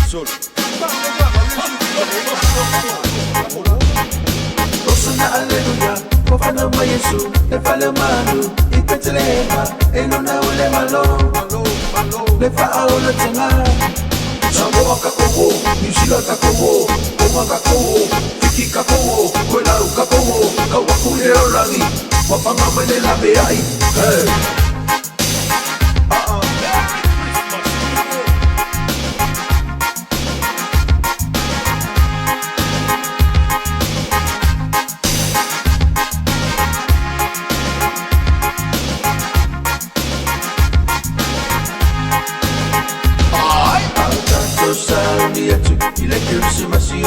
solo. Osana aleluya, kofana ma Yesu, efale manu, ipetelema, enona ule malo, lefa aola tanga. Sambo kakowo, Nishila kakowo, Oma kakowo, Fiki kakowo, Kwela kakowo, Kawakule orangi, Wapanga mele la beai, hey.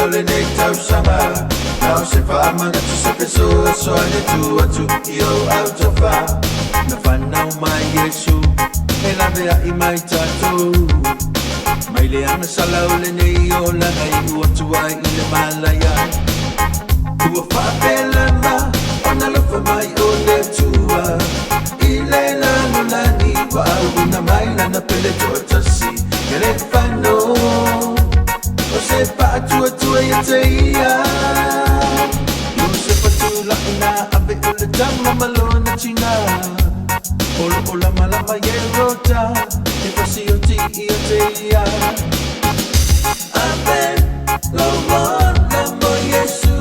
Ole nektar sama now se fa man tu se peso so ane tu atu yo out of fa na fan now my Yesu ela bea I mai tatu mai le ana sala ole ne yo la ngai u atu ai le malaya tu fa belanda ona lo fa mai ole tua ile la no la ni wa una mai na pele tortasi ele fa no se pa tu ya teia yo se pa tu la ina abe ole jam malona china ola mala ma yerota e pasi o ti ya teia abe lo la mo Yesu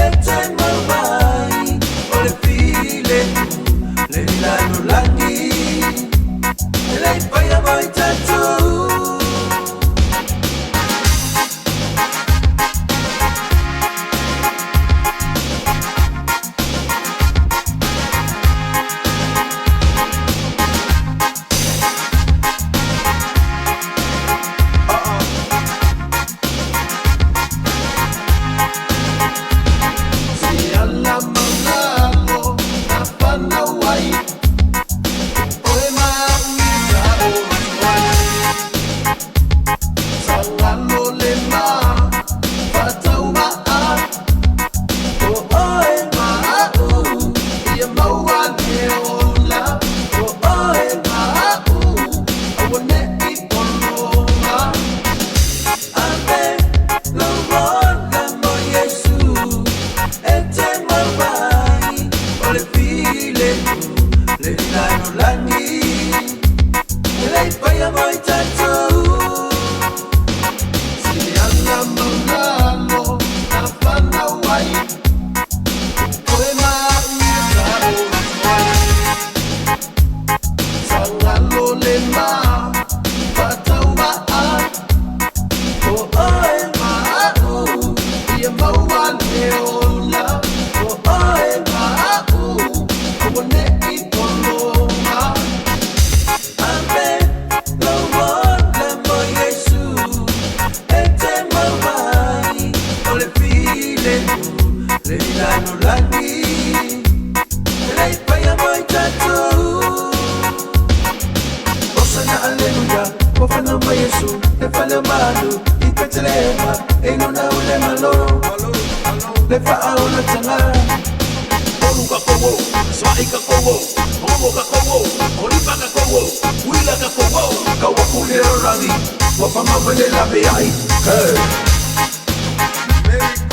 e tai mai ole file le la no la ni le pa ya mai tatu. Merry